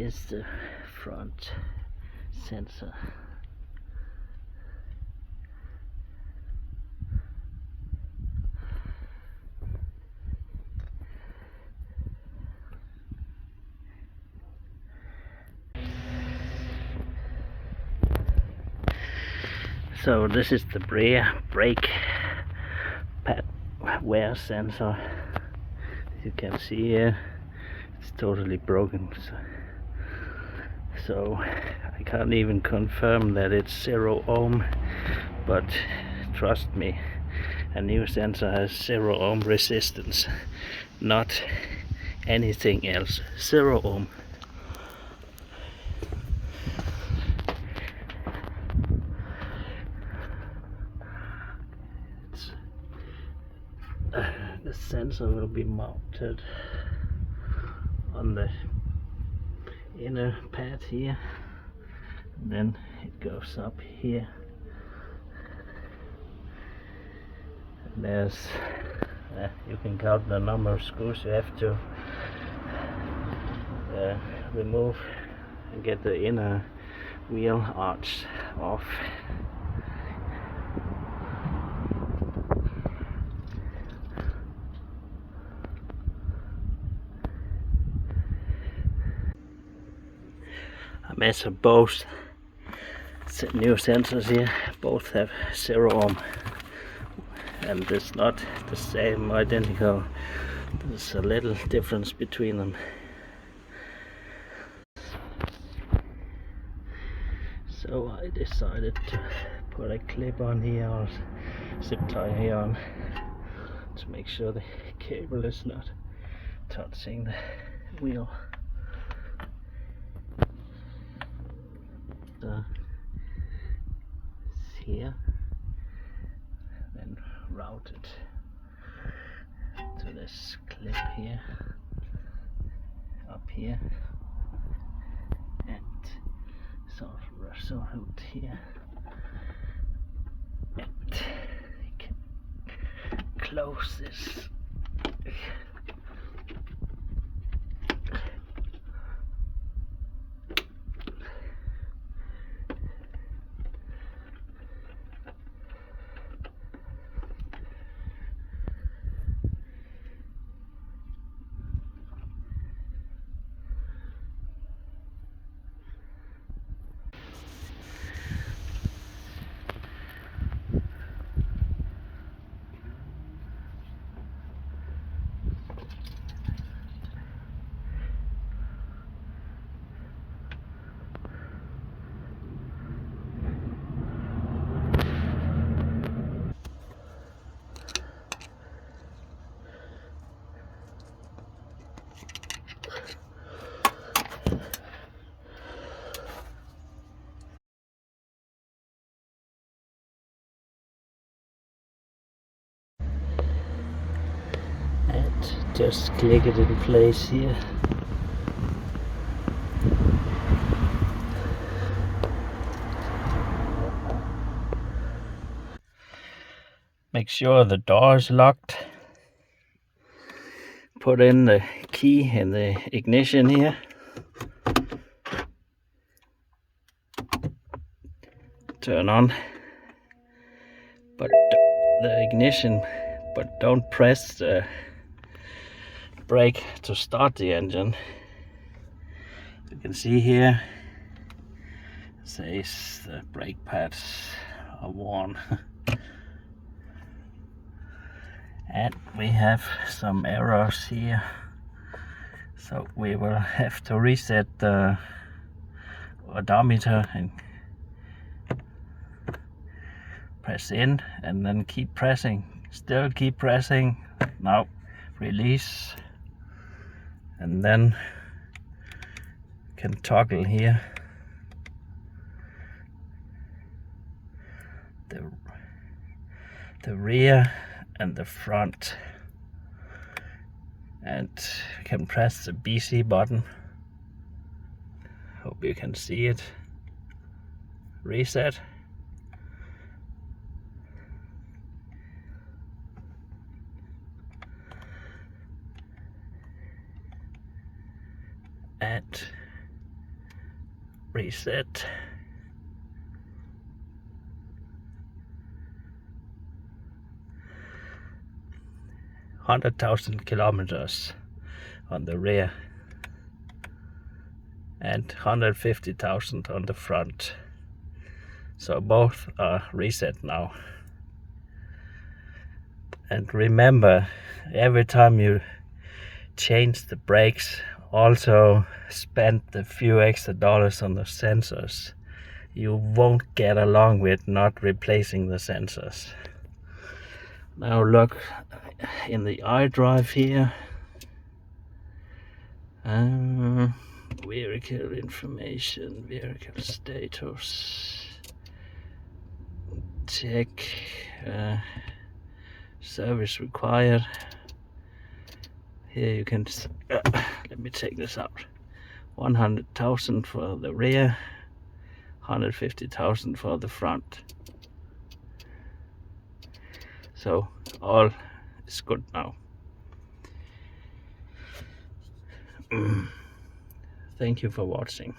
is the front sensor. So this is the rear brake pad wear sensor. As you can see here, it's totally broken. So I can't even confirm that it's 0 ohm, but trust me, a new sensor has 0 ohm resistance, not anything else. 0 ohm. The sensor will be mounted on the inner pad here, and then it goes up here, and there's you can count the number of screws you have to remove and get the inner wheel arch off. I measured both new sensors here, both have 0 ohm, and it's not the same identical, there's a little difference between them. So I decided to put a clip on here, or zip tie here on, to make sure the cable is not touching the wheel. Here, then route it to this clip here, up here, and sort of here, and you can close this. Just click it in place here. Make sure the door is locked. Put in the key in the ignition here. Turn on the ignition, but don't press the brake to start the engine. You can see here it says the brake pads are worn. And we have some errors here, so we will have to reset the odometer and press in, and then keep pressing, still keep pressing. Now release, and then can toggle here the rear and the front, and can press the BC button. Hope you can see it. Reset. And Reset. $100,000 kilometers on the rear and 150,000 on the front. So both are reset now. And remember, every time you change the brakes, also spend a few extra dollars on the sensors. You won't get along with not replacing the sensors. Now look in the iDrive here. Vehicle information, vehicle status, check, service required. Here you can, let me take this out. 100,000 for the rear, 150,000 for the front. So all is good now. Thank you for watching.